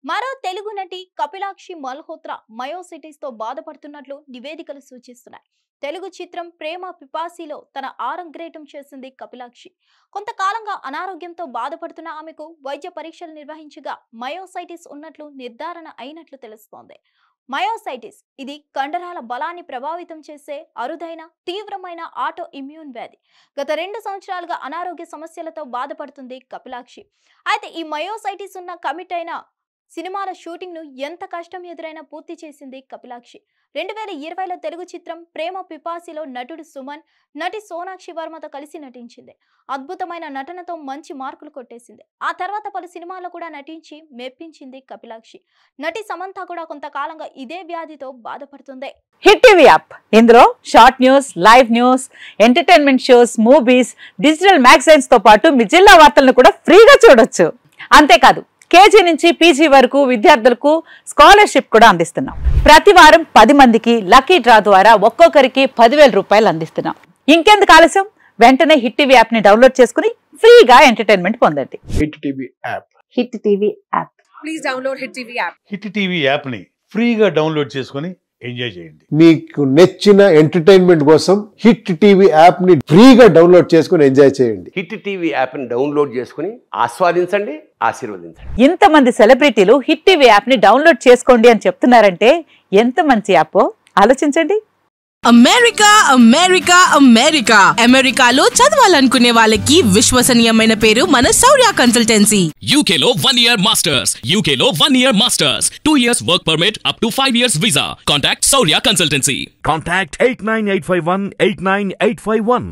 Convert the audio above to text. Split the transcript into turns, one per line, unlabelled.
మరో తెలుగు నటి కపిలాక్షి మల్హోత్రా మయోసిటీస్ తో బాధపడుతున్నట్లు నివేదికలు సూచిస్తున్నాయి. తెలుగు చిత్రం ప్రేమ పిపాసిలో తన ఆరంగేట్రం చేసింది కపిలాక్షి. కొంతకాలంగా అనారోగ్యంతో బాధపడుతున్న ఆమెకు వైద్య పరీక్షలు నిర్వహించగా మయోసైటిస్ ఉన్నట్లు నిర్ధారణ అయినట్లు తెలుస్తోంది. మయోసైటిస్ ఇది కండరాల బలాన్ని ప్రభావితం చేసే అరుదైన తీవ్రమైన ఆటో ఇమ్యూన్ వ్యాధి. గత 2 సంవత్సరాలుగా అనారోగ్య సమస్యలతో బాధపడుతుంది కపిలాక్షి. అయితే ఈ మయోసైటిస్ ఉన్న కమిట్ అయిన సినిమాల షూటింగ్ ను ఎంత కష్టం ఎదురైనా పూర్తి చేసింది కపిలాక్షి. 2020లో తెలుగు చిత్రం ప్రేమ పిపాసిలో నటుడు సుమన్, నటి సోనాక్షి వర్మతో కలిసి నటించింది. అద్భుతమైన నటనతో మంచి మార్కులు కొట్టేసింది. ఆ తర్వాత పలు సినిమాల్లో కూడా నటించి మెప్పించింది కపిలాక్షి. నటి సమంత కూడా కొంతకాలంగా ఇదే వ్యాధితో బాధపడుతుంది.
హిట్ టీవీ యాప్ ఇందులో short news, live news, entertainment shows, movies, digital magazines తో పాటు మీ జిల్లా వార్తలను కూడా ఫ్రీగా చూడొచ్చు. అంతేకాదు కేజీ నుంచి పీజీ వరకు విద్యార్థులకు స్కాలర్షిప్ కూడా అందిస్తున్నాం. ప్రతి వారం 10 మందికి లక్కీ డ్రా ద్వారా ఒక్కొక్కరికి 10,000 రూపాయలు అందిస్తున్నాం. ఇంకెందుకు ఆలస్యం, వెంటనే హిట్ టీవీ యాప్ ని డౌన్లోడ్ చేసుకుని ఫ్రీగా ఎంటర్టైన్మెంట్ పొందండి.
Hit TV app.
Hit TV app.
Please download hit TV app.
Hit TV app ని ఫ్రీగా డౌన్లోడ్ చేసుకుని ఎంజాయ్ చేయండి.
మీకు నచ్చిన ఎంటర్టైన్మెంట్ కోసం హిట్ టీవీ యాప్ ని ఫ్రీగా డౌన్లోడ్ చేసుకుని ఎంజాయ్ చేయండి.
హిట్ టీవీ యాప్ ని డౌన్లోడ్ చేసుకుని ఆస్వాదించండి, ఆశీర్వదించండి.
ఇంతమంది సెలబ్రిటీలు హిట్ టీవీ యాప్ ని డౌన్లోడ్ చేసుకోండి అని చెప్తున్నారంటే ఎంత మంచి యాప్ ఆలోచించండి.
అమెరికా అమెరికా అమెరికా అమెరికాలో చదవాలనుకునే వాళ్ళకి విశ్వసనీయమైన పేరు మన శౌర్య కన్సల్టెన్సీ.
UK లో 1 year masters, UK లో 1 year masters, 2 years work permit up to 5 years visa. Contact Saurya Consultancy.
Contact 89851 89851.